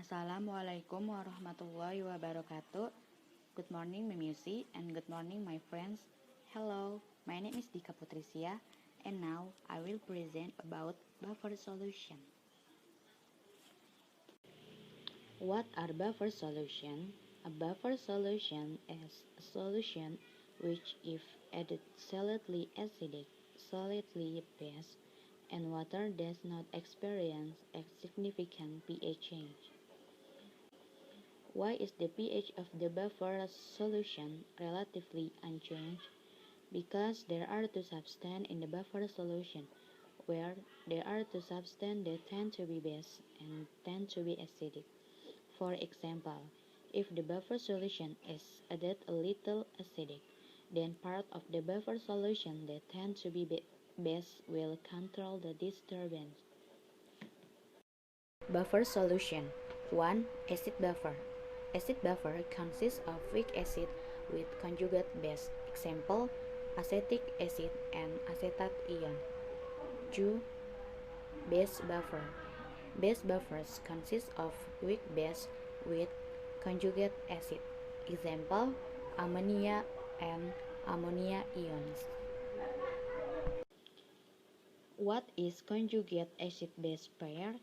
Assalamualaikum warahmatullahi wabarakatuh. Good morning, my Musi, and good morning, my friends. Hello, my name is Dhika Putricia, and now I will present about buffer solution. What are buffer solution? A buffer solution is a solution which, if added solidly acidic, solidly base, and water does not experience a significant pH change. Why is the pH of the buffer solution relatively unchanged? Because there are two substances in the buffer solution, where there are two substances that tend to be base and tend to be acidic. For example, if the buffer solution is added a little acidic, then part of the buffer solution that tend to be base will control the disturbance. Buffer solution 1. Acid buffer. Acid buffer consists of weak acid with conjugate base. Example, acetic acid and acetate ion. 2. Base buffer. Base buffers consist of weak base with conjugate acid. Example, ammonia and ammonia ions. What is conjugate acid-base pair?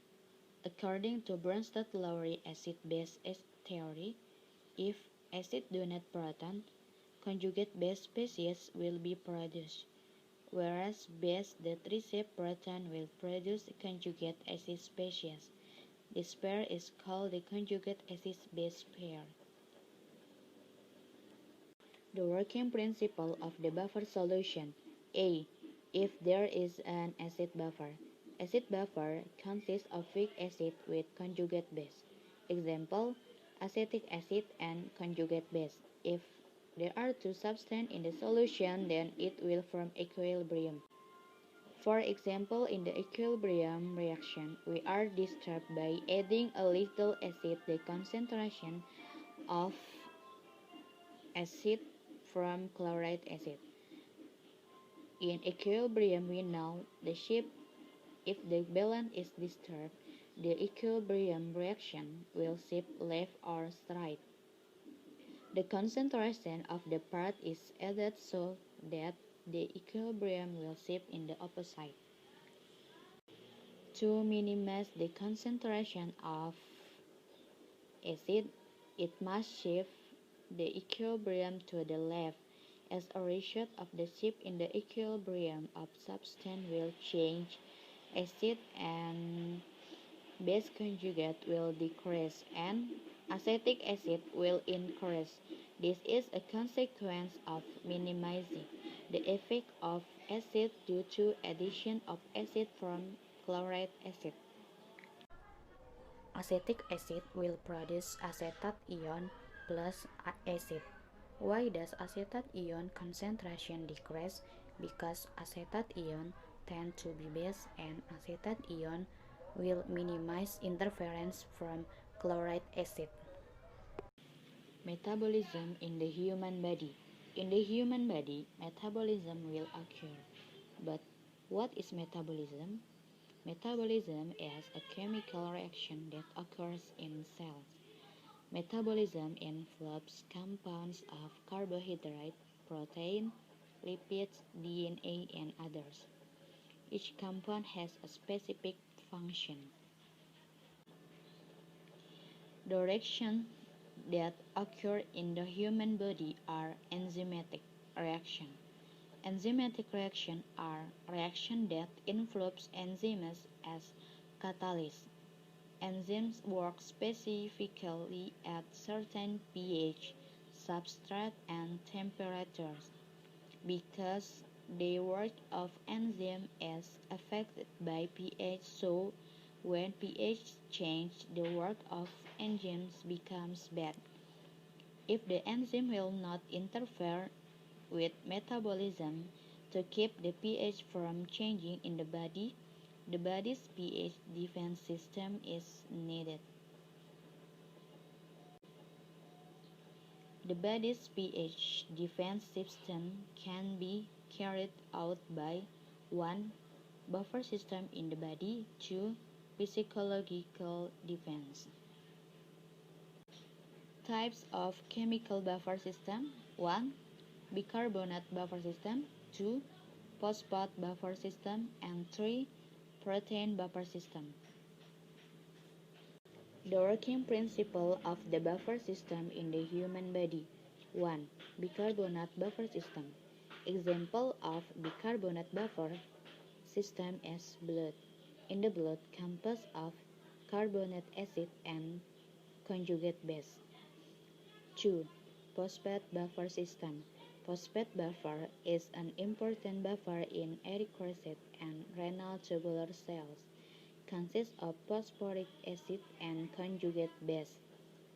According to Bronsted-Lowry acid-base theory, if acid donate proton, conjugate base species will be produced, whereas base that receive proton will produce conjugate acid species. This pair is called the conjugate acid-base pair. The working principle of the buffer solution. A. If there is an acid buffer. Acid buffer consists of weak acid with conjugate base. Example, acetic acid and conjugate base. If there are two substances in the solution, then it will form equilibrium. For example, in the equilibrium reaction, we are disturbed by adding a little acid. The concentration of acid from chloride acid. In equilibrium, we know the shape. If the balance is disturbed, the equilibrium reaction will shift left or right. The concentration of the part is added so that the equilibrium will shift in the opposite. To minimize the concentration of acid, it must shift the equilibrium to the left. As a result of the shift in the equilibrium of substance will change, acid and base conjugate will decrease and acetic acid will increase. This is a consequence of minimizing the effect of acid due to addition of acid from chloride acid. Acetic acid will produce acetate ion plus acid. Why does acetate ion concentration decrease? Because acetate ion tend to be base and acetate ion will minimize interference from chloride acid. Metabolism in the human body. In the human body, metabolism will occur. But what is metabolism? Metabolism is a chemical reaction that occurs in cells. Metabolism involves compounds of carbohydrate, protein, lipids, DNA, and others. Each compound has a specific function. The reactions that occur in the human body are enzymatic reactions. Enzymatic reactions are reactions that influence enzymes as catalysts. Enzymes work specifically at certain pH, substrate, and temperatures. Because the work of enzyme is affected by pH, so when pH changes, the work of enzymes becomes bad. If the enzyme will not interfere with metabolism to keep the pH from changing in the body's pH defense system is needed. The body's pH defense system can be carried out by 1. Buffer system in the body. 2. Physiological defense. Types of chemical buffer system: 1. Bicarbonate buffer system, 2. Phosphate buffer system, and 3. Protein buffer system. The working principle of the buffer system in the human body. 1. Bicarbonate buffer system. Example of bicarbonate buffer system is blood. In the blood composed of carbonic acid and conjugate base. 2. Phosphate buffer system. Phosphate buffer is an important buffer in erythrocyte and renal tubular cells. Consists of phosphoric acid and conjugate base.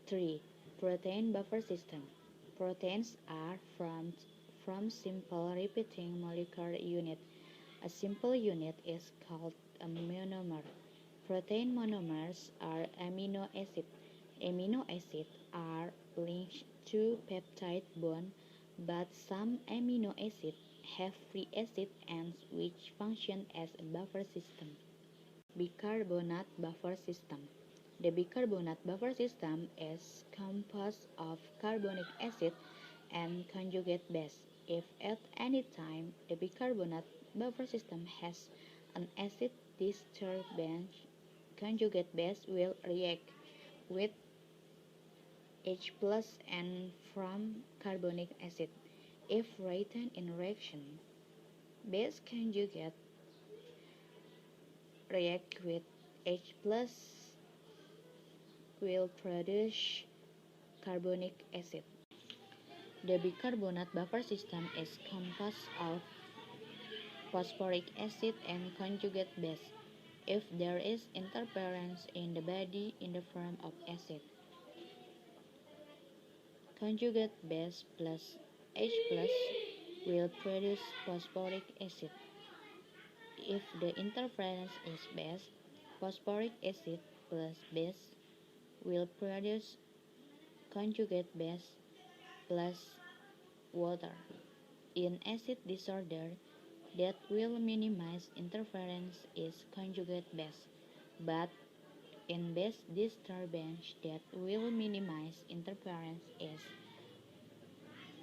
3. Protein buffer system. Proteins are from simple repeating molecular unit. A simple unit is called a monomer. Protein monomers are amino acids. Amino acids are linked to peptide bond, but some amino acids have free acid ends which function as a buffer system. Bicarbonate buffer system. The bicarbonate buffer system is composed of carbonic acid and conjugate base. If at any time the bicarbonate buffer system has an acid disturbance, conjugate base will react with H plus and from carbonic acid. If written in reaction, base conjugate react with H plus will produce carbonic acid. The bicarbonate buffer system is composed of phosphoric acid and conjugate base. If there is interference in the body in the form of acid, conjugate base plus H plus will produce phosphoric acid. If the interference is base, phosphoric acid plus base will produce conjugate base plus water. In acid disorder, that will minimize interference is conjugate base, but in base disturbance that will minimize interference is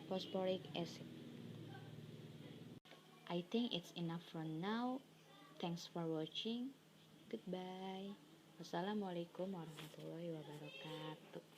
phosphoric acid. I think it's enough for now. Thanks for watching. Goodbye. Wassalamualaikum warahmatullahi wabarakatuh.